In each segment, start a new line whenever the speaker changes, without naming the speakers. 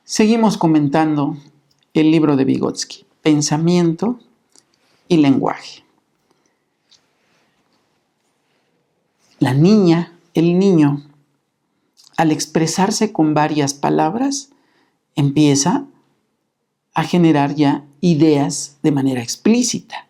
Seguimos comentando el libro de Vygotsky, Pensamiento y Lenguaje. La niña, el niño, al expresarse con varias palabras, empieza a generar ya ideas de manera explícita.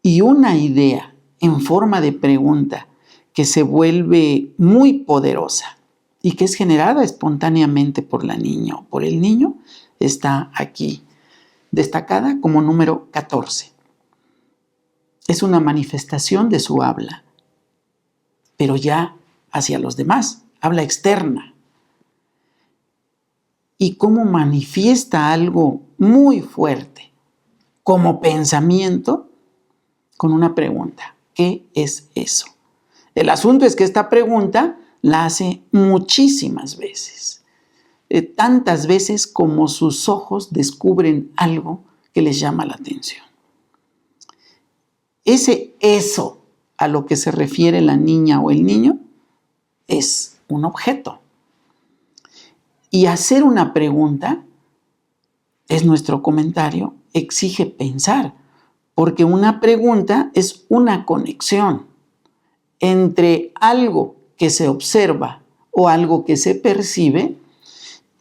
Y una idea en forma de pregunta que se vuelve muy poderosa y que es generada espontáneamente por la niña o por el niño, está aquí destacada como número 14. Es una manifestación de su habla, pero ya hacia los demás, habla externa. Y cómo manifiesta algo muy fuerte como pensamiento con una pregunta. ¿Qué es eso? El asunto es que esta pregunta la hace muchísimas veces. Tantas veces como sus ojos descubren algo que les llama la atención. Eso a lo que se refiere la niña o el niño es un objeto. Y hacer una pregunta, es nuestro comentario, exige pensar, porque una pregunta es una conexión entre algo que se observa o algo que se percibe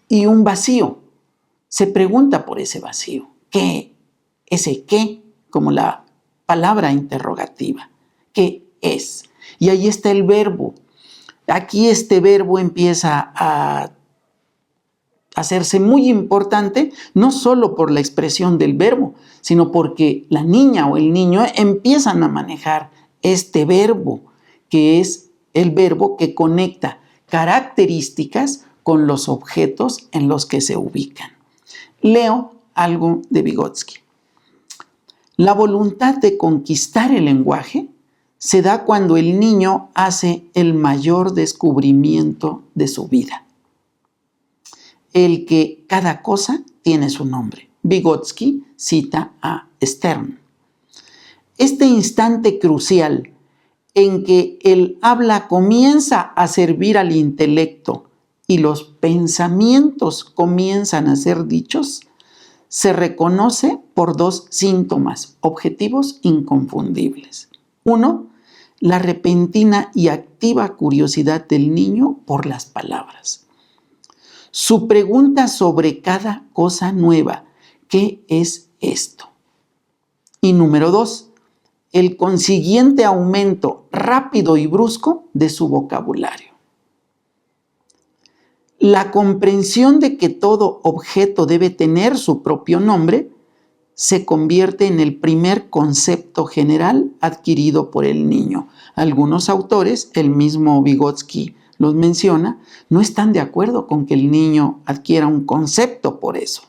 y un vacío. Se pregunta por ese vacío. ¿Qué? Ese qué, como la palabra interrogativa. ¿Qué es? Y ahí está el verbo. Aquí este verbo empieza a hacerse muy importante, no solo por la expresión del verbo, sino porque la niña o el niño empiezan a manejar este verbo, que es el verbo que conecta características con los objetos en los que se ubican. Leo algo de Vygotsky. La voluntad de conquistar el lenguaje se da cuando el niño hace el mayor descubrimiento de su vida. El que cada cosa tiene su nombre. Vygotsky cita a Stern. Este instante crucial en que el habla comienza a servir al intelecto y los pensamientos comienzan a ser dichos, se reconoce por dos síntomas objetivos inconfundibles. Uno, la repentina y activa curiosidad del niño por las palabras. Su pregunta sobre cada cosa nueva, ¿qué es esto? Y número 2, el consiguiente aumento rápido y brusco de su vocabulario. La comprensión de que todo objeto debe tener su propio nombre se convierte en el primer concepto general adquirido por el niño. Algunos autores, el mismo Vygotsky los menciona, no están de acuerdo con que el niño adquiera un concepto por eso.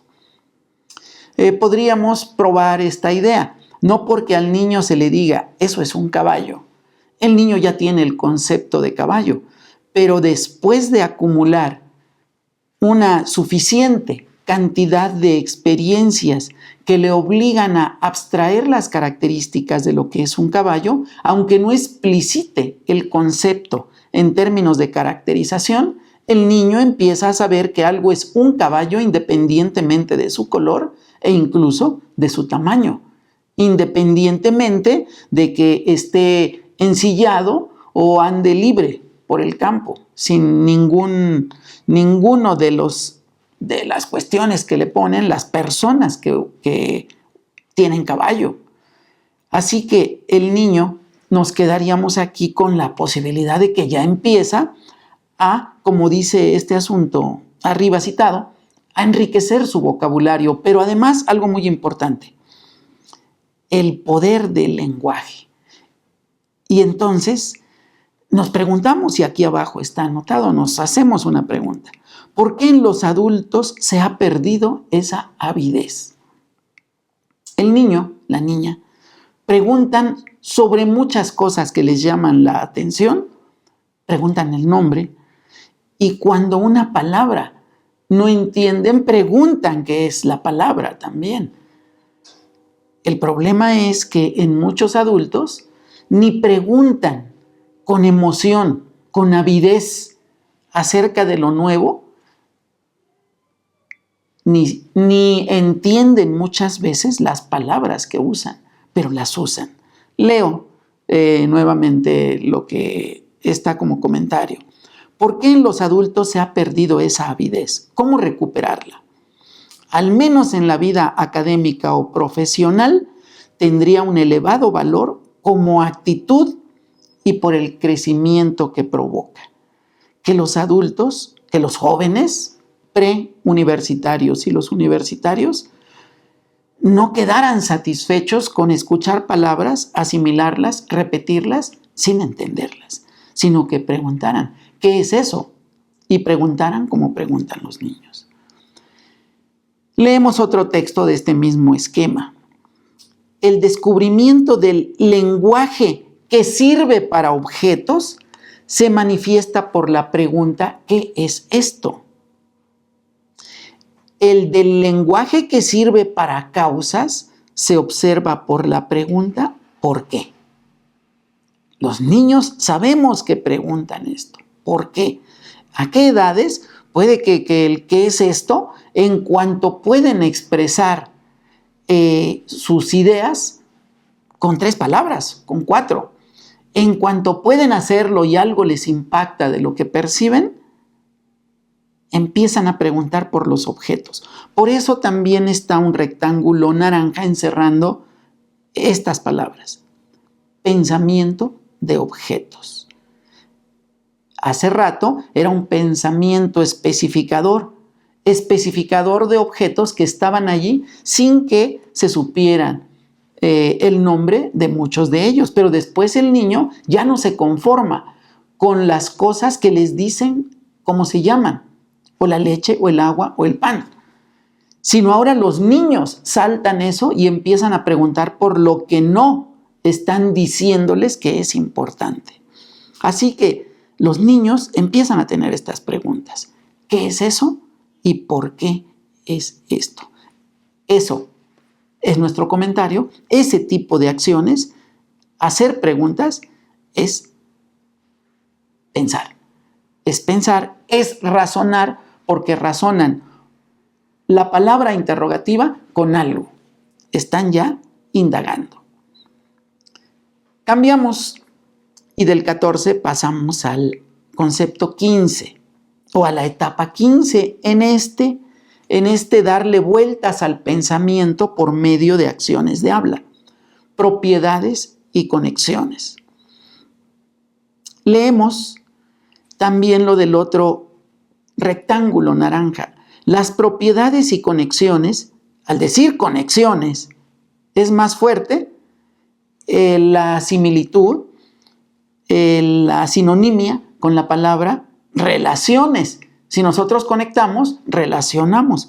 Podríamos probar esta idea. No porque al niño se le diga, eso es un caballo. El niño ya tiene el concepto de caballo, pero después de acumular una suficiente cantidad de experiencias que le obligan a abstraer las características de lo que es un caballo, aunque no explicite el concepto en términos de caracterización, el niño empieza a saber que algo es un caballo independientemente de su color e incluso de su tamaño, independientemente de que esté ensillado o ande libre por el campo, sin ninguno de las cuestiones que le ponen las personas que tienen caballo. Así que el niño, nos quedaríamos aquí con la posibilidad de que ya empieza a, como dice este asunto arriba citado, a enriquecer su vocabulario, pero además algo muy importante, el poder del lenguaje. Y entonces nos preguntamos, y aquí abajo está anotado, nos hacemos una pregunta. ¿Por qué en los adultos se ha perdido esa avidez? El niño, la niña, preguntan sobre muchas cosas que les llaman la atención, preguntan el nombre, y cuando una palabra no entienden, preguntan qué es la palabra también. El problema es que en muchos adultos ni preguntan con emoción, con avidez acerca de lo nuevo, ni entienden muchas veces las palabras que usan, pero las usan. Leo nuevamente lo que está como comentario. ¿Por qué en los adultos se ha perdido esa avidez? ¿Cómo recuperarla? Al menos en la vida académica o profesional, tendría un elevado valor como actitud y por el crecimiento que provoca. Que los adultos, que los jóvenes preuniversitarios y los universitarios no quedaran satisfechos con escuchar palabras, asimilarlas, repetirlas sin entenderlas, sino que preguntaran, ¿qué es eso? Y preguntaran como preguntan los niños. Leemos otro texto de este mismo esquema. El descubrimiento del lenguaje que sirve para objetos se manifiesta por la pregunta, ¿qué es esto? El del lenguaje que sirve para causas se observa por la pregunta, ¿por qué? Los niños sabemos que preguntan esto. ¿Por qué? ¿A qué edades puede que el qué es esto, en cuanto pueden expresar sus ideas con 3 palabras, con 4? En cuanto pueden hacerlo y algo les impacta de lo que perciben, empiezan a preguntar por los objetos. Por eso también está un rectángulo naranja encerrando estas palabras. Pensamiento de objetos. Hace rato era un pensamiento especificador de objetos que estaban allí sin que se supieran el nombre de muchos de ellos. Pero después el niño ya no se conforma con las cosas que les dicen cómo se llaman, o la leche, o el agua, o el pan, sino ahora los niños saltan eso y empiezan a preguntar por lo que no están diciéndoles que es importante. Así que los niños empiezan a tener estas preguntas. ¿Qué es eso? ¿Y por qué es esto? Eso es nuestro comentario. Ese tipo de acciones, hacer preguntas, es pensar. Es razonar, porque razonan la palabra interrogativa con algo. Están ya indagando. Cambiamos y del 14 pasamos al concepto 15 o a la etapa 15 en este darle vueltas al pensamiento por medio de acciones de habla, propiedades y conexiones. Leemos también lo del otro rectángulo naranja. Las propiedades y conexiones, al decir conexiones, es más fuerte la similitud, la sinonimia con la palabra relaciones. Si nosotros conectamos, relacionamos.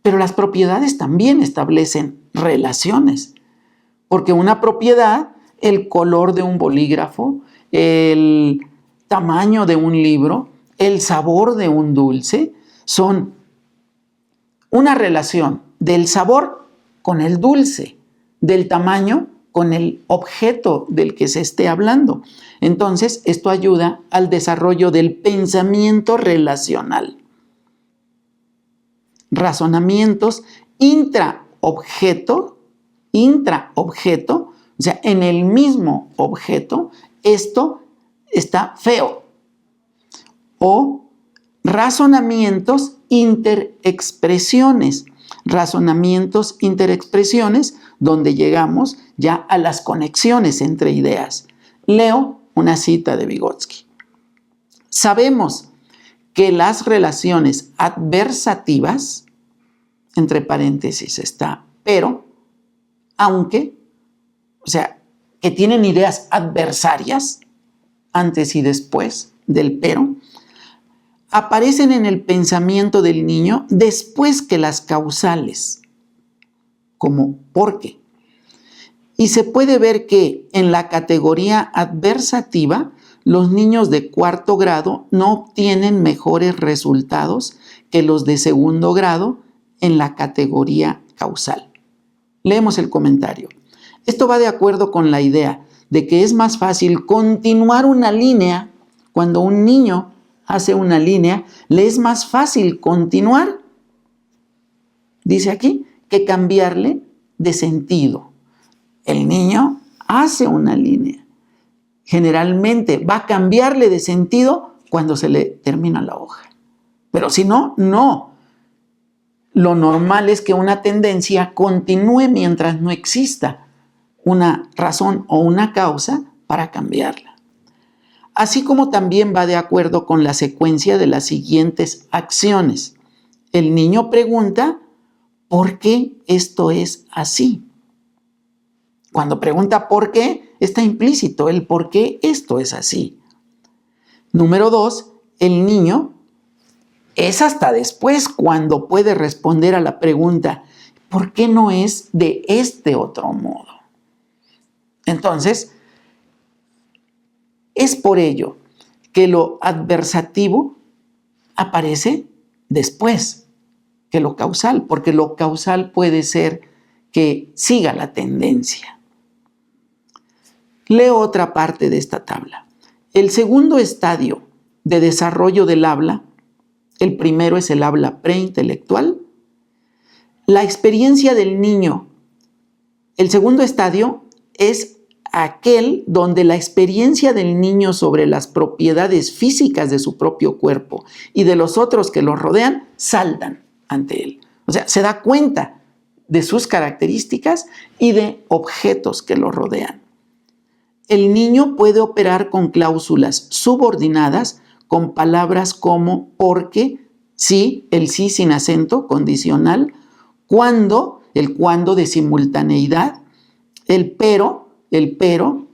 Pero las propiedades también establecen relaciones. Porque una propiedad, el color de un bolígrafo, el tamaño de un libro, el sabor de un dulce, son una relación del sabor con el dulce, del tamaño con el objeto del que se esté hablando. Entonces, esto ayuda al desarrollo del pensamiento relacional. Razonamientos intraobjeto, o sea, en el mismo objeto, esto está feo. O razonamientos interexpresiones, donde llegamos ya a las conexiones entre ideas. Leo una cita de Vygotsky. Sabemos que las relaciones adversativas, entre paréntesis está pero, aunque, o sea, que tienen ideas adversarias, antes y después del pero, aparecen en el pensamiento del niño después que las causales, como ¿por qué? Y se puede ver que en la categoría adversativa, los niños de 4º grado no obtienen mejores resultados que los de 2º grado en la categoría causal. Leemos el comentario. Esto va de acuerdo con la idea de que es más fácil continuar una línea. Cuando un niño hace una línea, le es más fácil continuar dice aquí, que cambiarle de sentido. El niño hace una línea. Generalmente va a cambiarle de sentido cuando se le termina la hoja. Pero si no, no. Lo normal es que una tendencia continúe mientras no exista una razón o una causa para cambiarla. Así como también va de acuerdo con la secuencia de las siguientes acciones. El niño pregunta, ¿por qué esto es así? Cuando pregunta por qué, está implícito el por qué esto es así. Número 2, el niño es hasta después cuando puede responder a la pregunta, ¿por qué no es de este otro modo? Entonces, es por ello que lo adversativo aparece después que lo causal, porque lo causal puede ser que siga la tendencia. Leo otra parte de esta tabla. El segundo estadio de desarrollo del habla, el primero es el habla preintelectual, la experiencia del niño. El segundo estadio es aquel donde la experiencia del niño sobre las propiedades físicas de su propio cuerpo y de los otros que lo rodean saltan ante él. O sea, se da cuenta de sus características y de objetos que lo rodean. El niño puede operar con cláusulas subordinadas con palabras como porque, sí, el sí sin acento condicional, cuando, el cuando de simultaneidad, el pero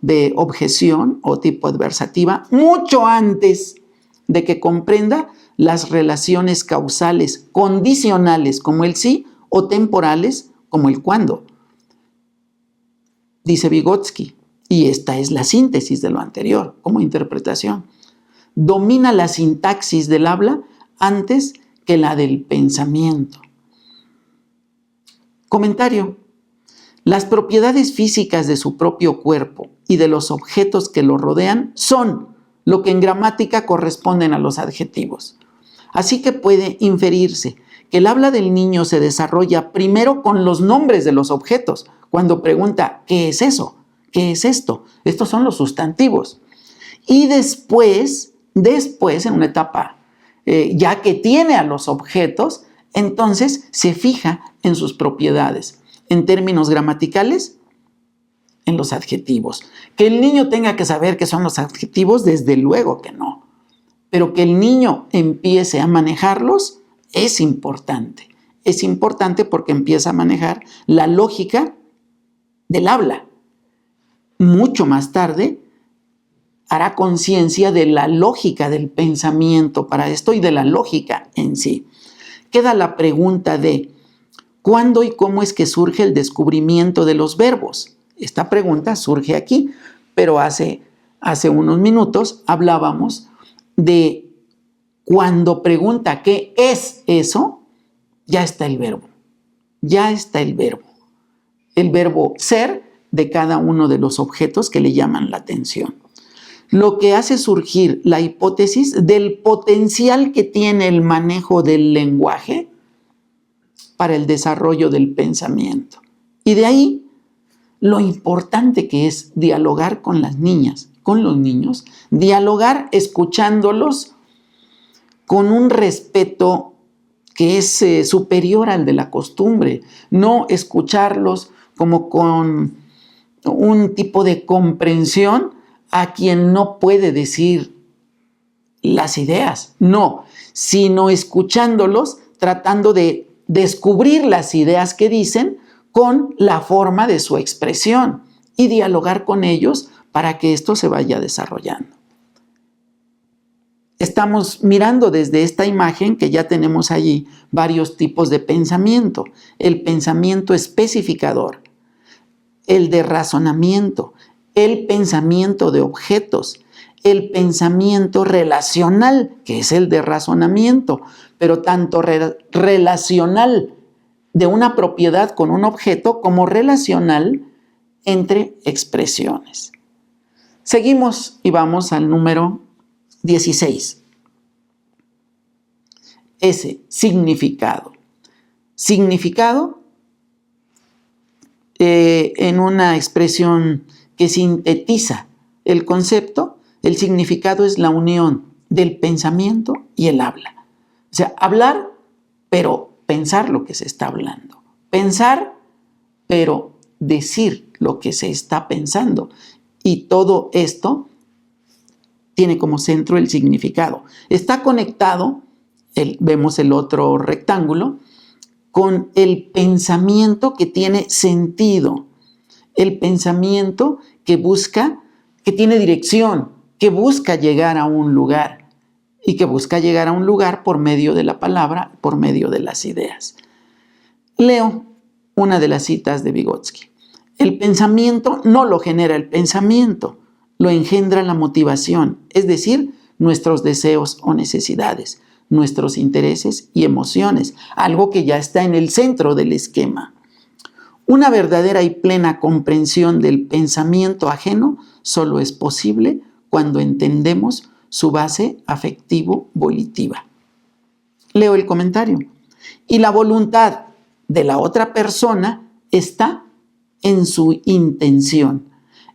de objeción o tipo adversativa, mucho antes de que comprenda las relaciones causales condicionales como el sí o temporales como el cuándo. Dice Vygotsky, y esta es la síntesis de lo anterior como interpretación. Domina la sintaxis del habla antes que la del pensamiento. Comentario. Las propiedades físicas de su propio cuerpo y de los objetos que lo rodean son lo que en gramática corresponden a los adjetivos. Así que puede inferirse que el habla del niño se desarrolla primero con los nombres de los objetos, cuando pregunta, ¿qué es eso? ¿Qué es esto? Estos son los sustantivos. Y después, en una etapa ya que tiene a los objetos, entonces se fija en sus propiedades. En términos gramaticales, en los adjetivos. Que el niño tenga que saber qué son los adjetivos, desde luego que no. Pero que el niño empiece a manejarlos es importante. Es importante porque empieza a manejar la lógica del habla. Mucho más tarde hará conciencia de la lógica del pensamiento para esto y de la lógica en sí. Queda la pregunta de ¿cuándo y cómo es que surge el descubrimiento de los verbos? Esta pregunta surge aquí, pero hace unos minutos hablábamos de cuando pregunta ¿qué es eso? Ya está el verbo. Ya está el verbo. El verbo ser de cada uno de los objetos que le llaman la atención. Lo que hace surgir la hipótesis del potencial que tiene el manejo del lenguaje para el desarrollo del pensamiento. Y de ahí lo importante que es dialogar con las niñas, con los niños, dialogar escuchándolos con un respeto que es superior al de la costumbre, no escucharlos como con un tipo de comprensión a quien no puede decir las ideas, no, sino escuchándolos tratando de descubrir las ideas que dicen con la forma de su expresión y dialogar con ellos para que esto se vaya desarrollando. Estamos mirando desde esta imagen que ya tenemos allí varios tipos de pensamiento. El pensamiento especificador, el de razonamiento, el pensamiento de objetos, el pensamiento relacional, que es el de razonamiento, pero tanto relacional de una propiedad con un objeto como relacional entre expresiones. Seguimos y vamos al número 16. Ese significado. Significado, en una expresión que sintetiza el concepto, el significado es la unión del pensamiento y el habla. O sea, hablar, pero pensar lo que se está hablando. Pensar, pero decir lo que se está pensando. Y todo esto tiene como centro el significado. Está conectado, vemos el otro rectángulo, con el pensamiento que tiene sentido, el pensamiento que busca, que tiene dirección, que busca llegar a un lugar y que busca llegar a un lugar por medio de la palabra, por medio de las ideas. Leo una de las citas de Vygotsky. El pensamiento no lo genera el pensamiento, lo engendra la motivación, es decir, nuestros deseos o necesidades, nuestros intereses y emociones, algo que ya está en el centro del esquema. Una verdadera y plena comprensión del pensamiento ajeno solo es posible cuando entendemos su base afectivo-volitiva. Leo el comentario. Y la voluntad de la otra persona está en su intención.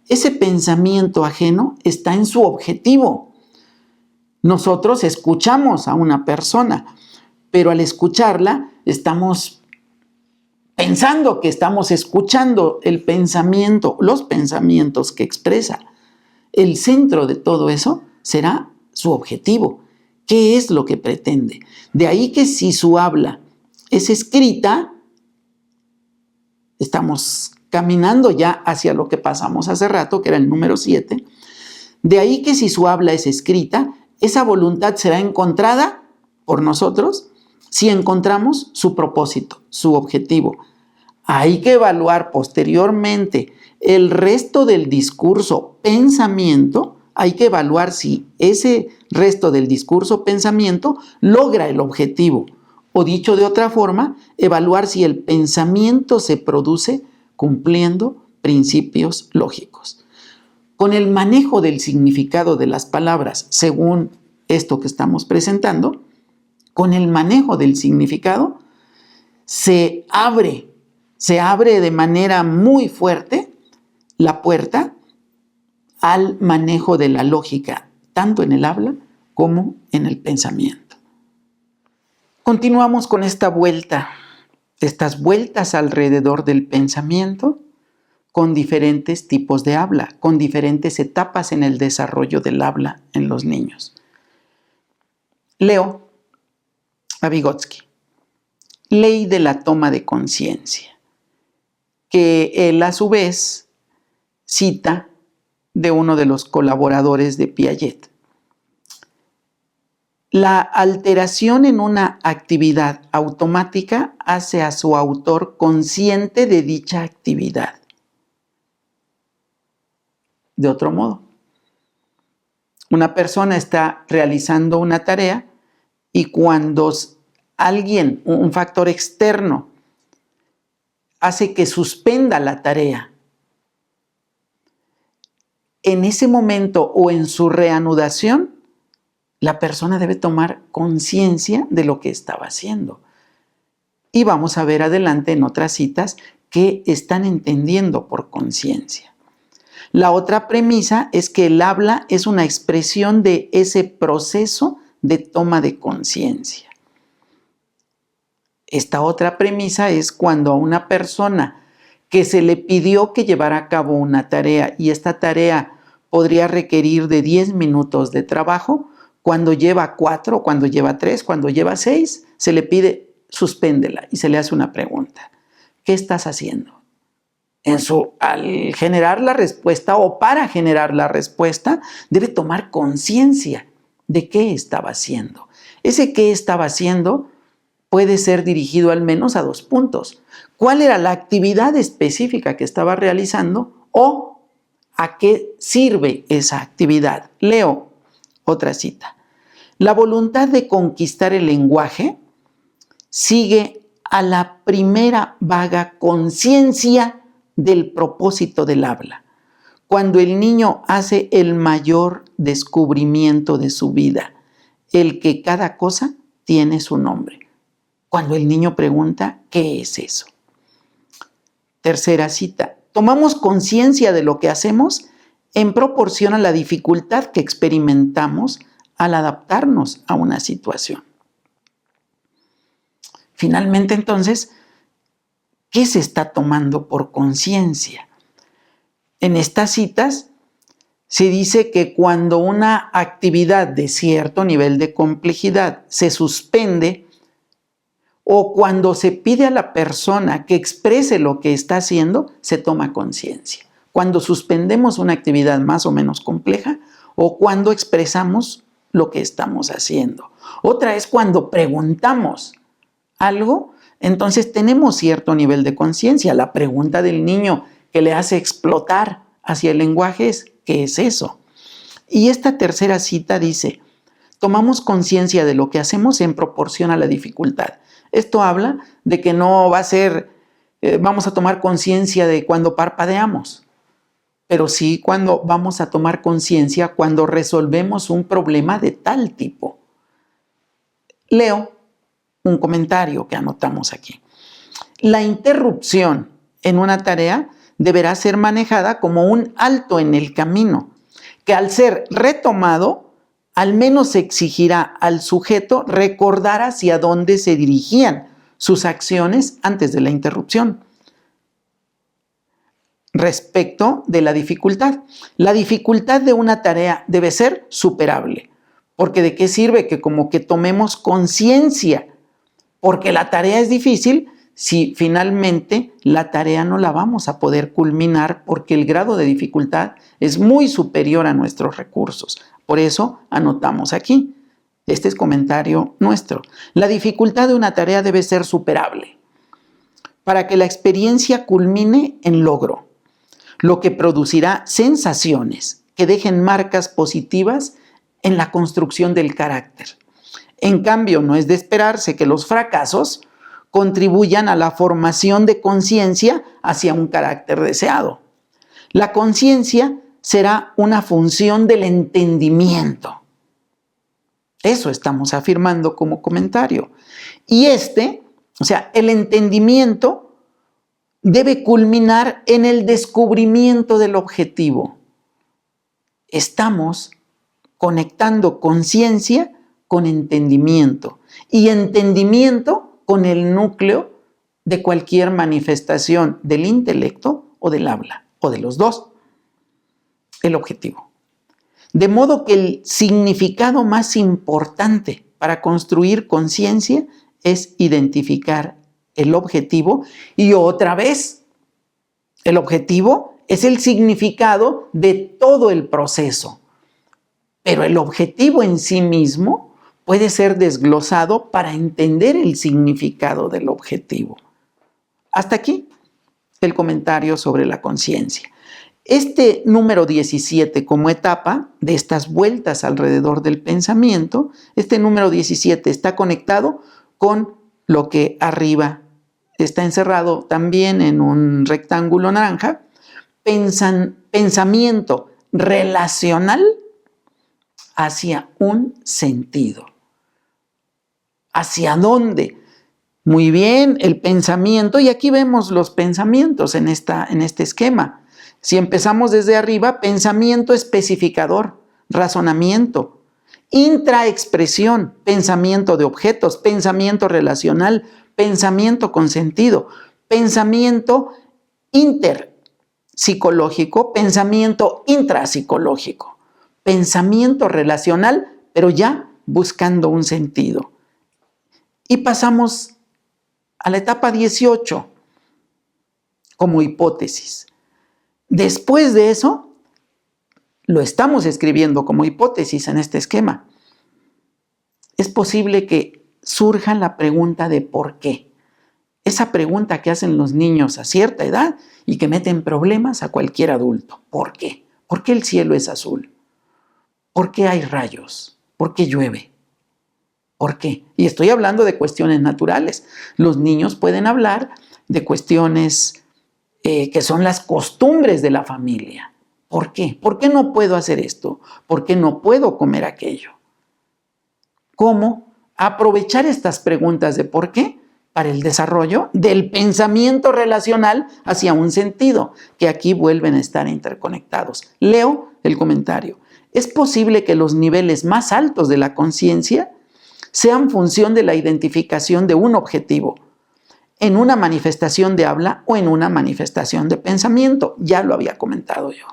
Ese pensamiento ajeno está en su objetivo. Nosotros escuchamos a una persona, pero al escucharla estamos pensando que estamos escuchando el pensamiento, los pensamientos que expresa. El centro de todo eso será su objetivo. ¿Qué es lo que pretende? De ahí que si su habla es escrita, estamos caminando ya hacia lo que pasamos hace rato, que era el número 7. De ahí que si su habla es escrita, esa voluntad será encontrada por nosotros si encontramos su propósito, su objetivo. Hay que evaluar posteriormente el resto del discurso, pensamiento. Hay que evaluar si ese resto del discurso, pensamiento, logra el objetivo. O dicho de otra forma, evaluar si el pensamiento se produce cumpliendo principios lógicos. Con el manejo del significado de las palabras, según esto que estamos presentando, con el manejo del significado, se abre de manera muy fuerte la puerta al manejo de la lógica, tanto en el habla como en el pensamiento. Continuamos con esta vuelta, estas vueltas alrededor del pensamiento, con diferentes tipos de habla, con diferentes etapas en el desarrollo del habla en los niños. Leo a Vygotsky, Ley de la toma de conciencia, que él a su vez cita de uno de los colaboradores de Piaget. La alteración en una actividad automática hace a su autor consciente de dicha actividad. De otro modo, una persona está realizando una tarea y cuando alguien, un factor externo, hace que suspenda la tarea, en ese momento o en su reanudación, la persona debe tomar conciencia de lo que estaba haciendo. Y vamos a ver adelante en otras citas qué están entendiendo por conciencia. La otra premisa es que el habla es una expresión de ese proceso de toma de conciencia. Esta otra premisa es cuando a una persona que se le pidió que llevara a cabo una tarea y esta tarea podría requerir de 10 minutos de trabajo, cuando lleva 4, cuando lleva 3, cuando lleva 6, se le pide suspéndela y se le hace una pregunta. ¿Qué estás haciendo? Al generar la respuesta o para generar la respuesta, debe tomar conciencia de qué estaba haciendo. Ese qué estaba haciendo puede ser dirigido al menos a 2 puntos. ¿Cuál era la actividad específica que estaba realizando o a qué sirve esa actividad? Leo otra cita. La voluntad de conquistar el lenguaje sigue a la primera vaga conciencia del propósito del habla, cuando el niño hace el mayor descubrimiento de su vida, el que cada cosa tiene su nombre. cuando el niño pregunta, ¿qué es eso? Tercera cita. Tomamos conciencia de lo que hacemos en proporción a la dificultad que experimentamos al adaptarnos a una situación. Finalmente, entonces, ¿qué se está tomando por conciencia? En estas citas se dice que cuando una actividad de cierto nivel de complejidad se suspende o cuando se pide a la persona que exprese lo que está haciendo, se toma conciencia. Cuando suspendemos una actividad más o menos compleja o cuando expresamos lo que estamos haciendo. Otra es cuando preguntamos algo, entonces tenemos cierto nivel de conciencia. La pregunta del niño que le hace explotar hacia el lenguaje es, ¿qué es eso? Y esta tercera cita dice, tomamos conciencia de lo que hacemos en proporción a la dificultad. Esto habla de que no va a ser, vamos a tomar conciencia de cuando parpadeamos, pero sí cuando vamos a tomar conciencia cuando resolvemos un problema de tal tipo. Leo un comentario que anotamos aquí. La interrupción en una tarea deberá ser manejada como un alto en el camino, que al ser retomado, al menos exigirá al sujeto recordar hacia dónde se dirigían sus acciones antes de la interrupción. Respecto de la dificultad de una tarea debe ser superable, porque ¿de qué sirve que como que tomemos conciencia? Porque la tarea es difícil si finalmente la tarea no la vamos a poder culminar porque el grado de dificultad es muy superior a nuestros recursos. Por eso anotamos aquí. Este es comentario nuestro. La dificultad de una tarea debe ser superable para que la experiencia culmine en logro, lo que producirá sensaciones que dejen marcas positivas en la construcción del carácter. En cambio, no es de esperarse que los fracasos contribuyan a la formación de conciencia hacia un carácter deseado. La conciencia será una función del entendimiento. Eso estamos afirmando como comentario. Y el entendimiento debe culminar en el descubrimiento del objetivo. Estamos conectando conciencia con entendimiento y entendimiento con el núcleo de cualquier manifestación del intelecto o del habla, o de los dos, el objetivo. De modo que el significado más importante para construir conciencia es identificar el objetivo y otra vez, el objetivo es el significado de todo el proceso, pero el objetivo en sí mismo puede ser desglosado para entender el significado del objetivo. Hasta aquí el comentario sobre la conciencia. Este número 17 como etapa de estas vueltas alrededor del pensamiento, este número 17 está conectado con lo que arriba está encerrado también en un rectángulo naranja, pensamiento relacional hacia un sentido. ¿Hacia dónde? Muy bien, el pensamiento, y aquí vemos los pensamientos en este esquema. Si empezamos desde arriba, pensamiento especificador, razonamiento, intraexpresión, pensamiento de objetos, pensamiento relacional, pensamiento con sentido, pensamiento interpsicológico, pensamiento intrapsicológico, pensamiento relacional, pero ya buscando un sentido. Y pasamos a la etapa 18 como hipótesis. Después de eso, lo estamos escribiendo como hipótesis en este esquema. Es posible que surja la pregunta de por qué. Esa pregunta que hacen los niños a cierta edad y que meten problemas a cualquier adulto. ¿Por qué? ¿Por qué el cielo es azul? ¿Por qué hay rayos? ¿Por qué llueve? ¿Por qué? Y estoy hablando de cuestiones naturales. Los niños pueden hablar de cuestiones que son las costumbres de la familia. ¿Por qué? ¿Por qué no puedo hacer esto? ¿Por qué no puedo comer aquello? ¿Cómo aprovechar estas preguntas de por qué para el desarrollo del pensamiento relacional hacia un sentido, que aquí vuelven a estar interconectados. Leo el comentario. Es posible que los niveles más altos de la conciencia sean función de la identificación de un objetivo, en una manifestación de habla o en una manifestación de pensamiento. Ya lo había comentado yo.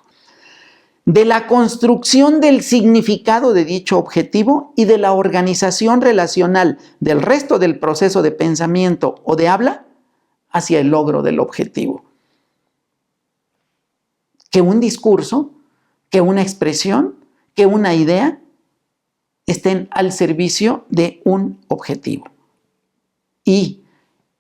De la construcción del significado de dicho objetivo y de la organización relacional del resto del proceso de pensamiento o de habla hacia el logro del objetivo. Que un discurso, que una expresión, que una idea estén al servicio de un objetivo. Y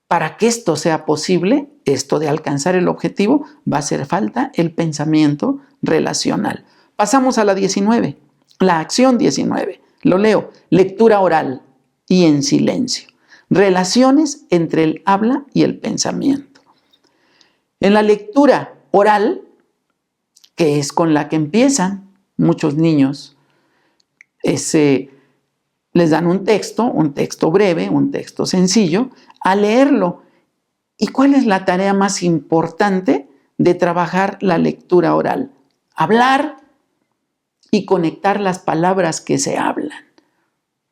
para que esto sea posible, esto de alcanzar el objetivo, va a hacer falta el pensamiento relacional. Pasamos a la 19, la acción 19. Lo leo. Lectura oral y en silencio. Relaciones entre el habla y el pensamiento. En la lectura oral, que es con la que empiezan muchos niños, les dan un texto breve, un texto sencillo, a leerlo. ¿Y cuál es la tarea más importante de trabajar la lectura oral? Hablar y conectar las palabras que se hablan.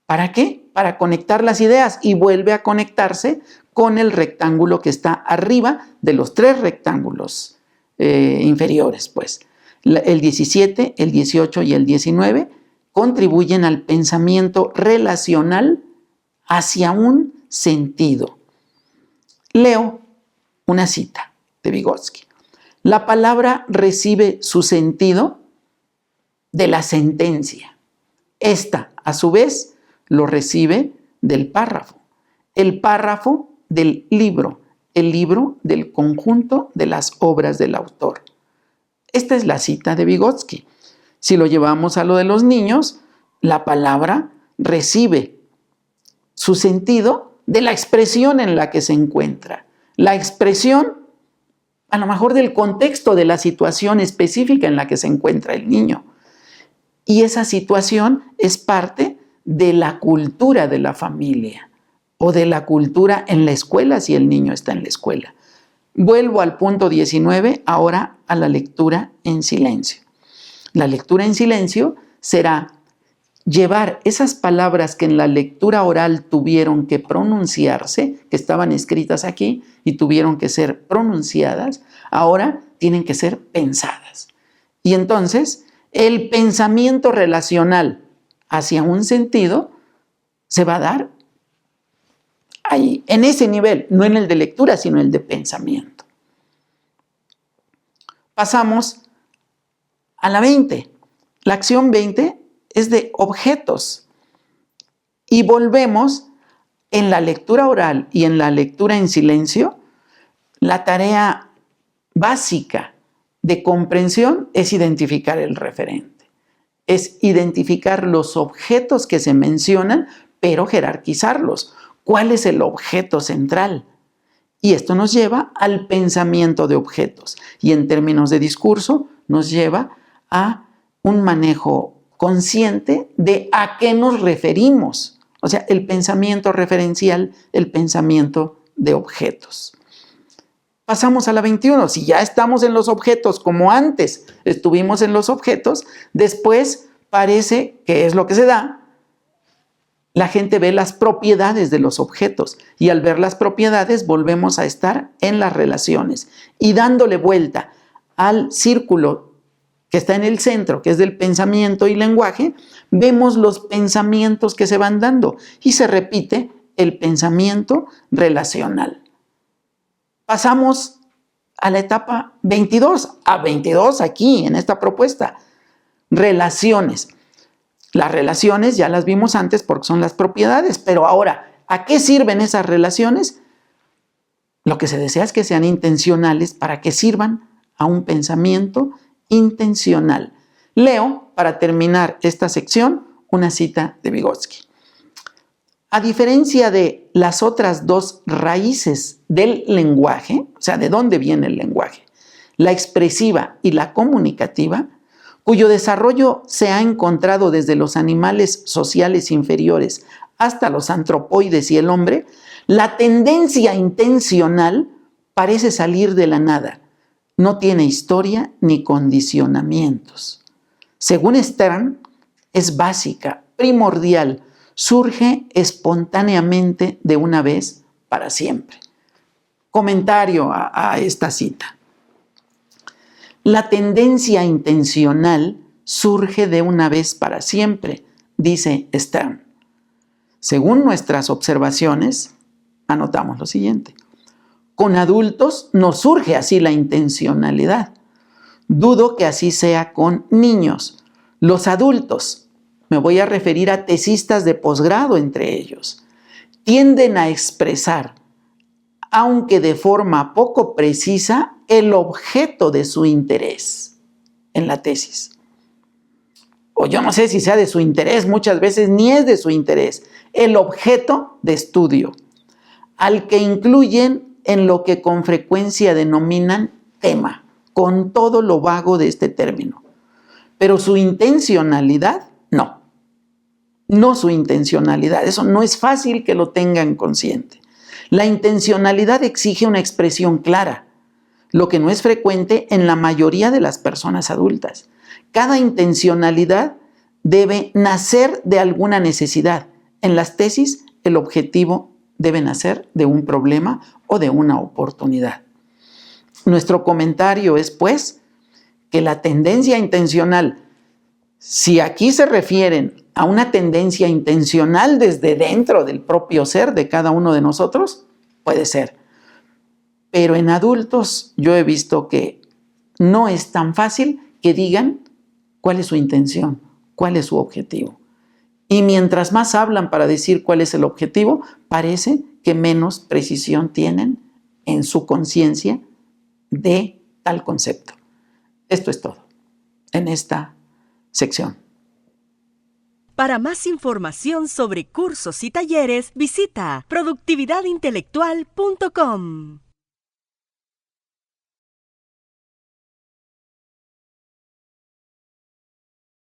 ¿Para qué? Para conectar las ideas, y vuelve a conectarse con el rectángulo que está arriba de los 3 rectángulos inferiores, pues. El 17, el 18 y el 19 contribuyen al pensamiento relacional hacia un sentido. Leo una cita de Vygotsky. La palabra recibe su sentido de la sentencia. Esta, a su vez, lo recibe del párrafo. El párrafo del libro. El libro del conjunto de las obras del autor. Esta es la cita de Vygotsky. Si lo llevamos a lo de los niños, la palabra recibe su sentido de la expresión en la que se encuentra. La expresión, a lo mejor, del contexto de la situación específica en la que se encuentra el niño. Y esa situación es parte de la cultura de la familia o de la cultura en la escuela, si el niño está en la escuela. Vuelvo al punto 19, ahora a la lectura en silencio. La lectura en silencio será llevar esas palabras que en la lectura oral tuvieron que pronunciarse, que estaban escritas aquí y tuvieron que ser pronunciadas, ahora tienen que ser pensadas. Y entonces el pensamiento relacional hacia un sentido se va a dar ahí, en ese nivel, no en el de lectura, sino en el de pensamiento. Pasamos a la 20. La acción 20 es de objetos. Y volvemos en la lectura oral y en la lectura en silencio. La tarea básica de comprensión es identificar el referente. Es identificar los objetos que se mencionan, pero jerarquizarlos. ¿Cuál es el objeto central? Y esto nos lleva al pensamiento de objetos. Y en términos de discurso, nos lleva a un manejo consciente de a qué nos referimos. O sea, el pensamiento referencial, el pensamiento de objetos. Pasamos a la 21. Si ya estamos en los objetos como antes estuvimos en los objetos, después parece que es lo que se da. La gente ve las propiedades de los objetos y al ver las propiedades volvemos a estar en las relaciones y dándole vuelta al círculo que está en el centro, que es del pensamiento y lenguaje, vemos los pensamientos que se van dando y se repite el pensamiento relacional. Pasamos a la etapa 22, a 22 aquí en esta propuesta. Relaciones. Las relaciones ya las vimos antes porque son las propiedades, pero ahora, ¿a qué sirven esas relaciones? Lo que se desea es que sean intencionales para que sirvan a un pensamiento intencional. Leo, para terminar esta sección, una cita de Vygotsky. A diferencia de las otras 2 raíces del lenguaje, o sea, ¿de dónde viene el lenguaje? La expresiva y la comunicativa, cuyo desarrollo se ha encontrado desde los animales sociales inferiores hasta los antropoides y el hombre, La tendencia intencional parece salir de la nada. No tiene historia ni condicionamientos. Según Stern, es básica, primordial, surge espontáneamente de una vez para siempre. Comentario a esta cita. La tendencia intencional surge de una vez para siempre, dice Stern. Según nuestras observaciones, anotamos lo siguiente. Con adultos no surge así la intencionalidad. Dudo que así sea con niños. Los adultos, me voy a referir a tesistas de posgrado entre ellos, tienden a expresar, aunque de forma poco precisa, el objeto de su interés en la tesis. O yo no sé si sea de su interés, muchas veces ni es de su interés, el objeto de estudio, al que incluyen en lo que con frecuencia denominan tema, con todo lo vago de este término. Pero su intencionalidad, no su intencionalidad, eso no es fácil que lo tengan consciente. La intencionalidad exige una expresión clara, lo que no es frecuente en la mayoría de las personas adultas. Cada intencionalidad debe nacer de alguna necesidad. En las tesis, el objetivo debe nacer de un problema o de una oportunidad. Nuestro comentario es, pues, que la tendencia intencional, si aquí se refieren a una tendencia intencional desde dentro del propio ser de cada uno de nosotros, puede ser. Pero en adultos yo he visto que no es tan fácil que digan cuál es su intención, cuál es su objetivo. Y mientras más hablan para decir cuál es el objetivo, parece que menos precisión tienen en su conciencia de tal concepto. Esto es todo en esta sección.
Para más información sobre cursos y talleres, visita productividadintelectual.com.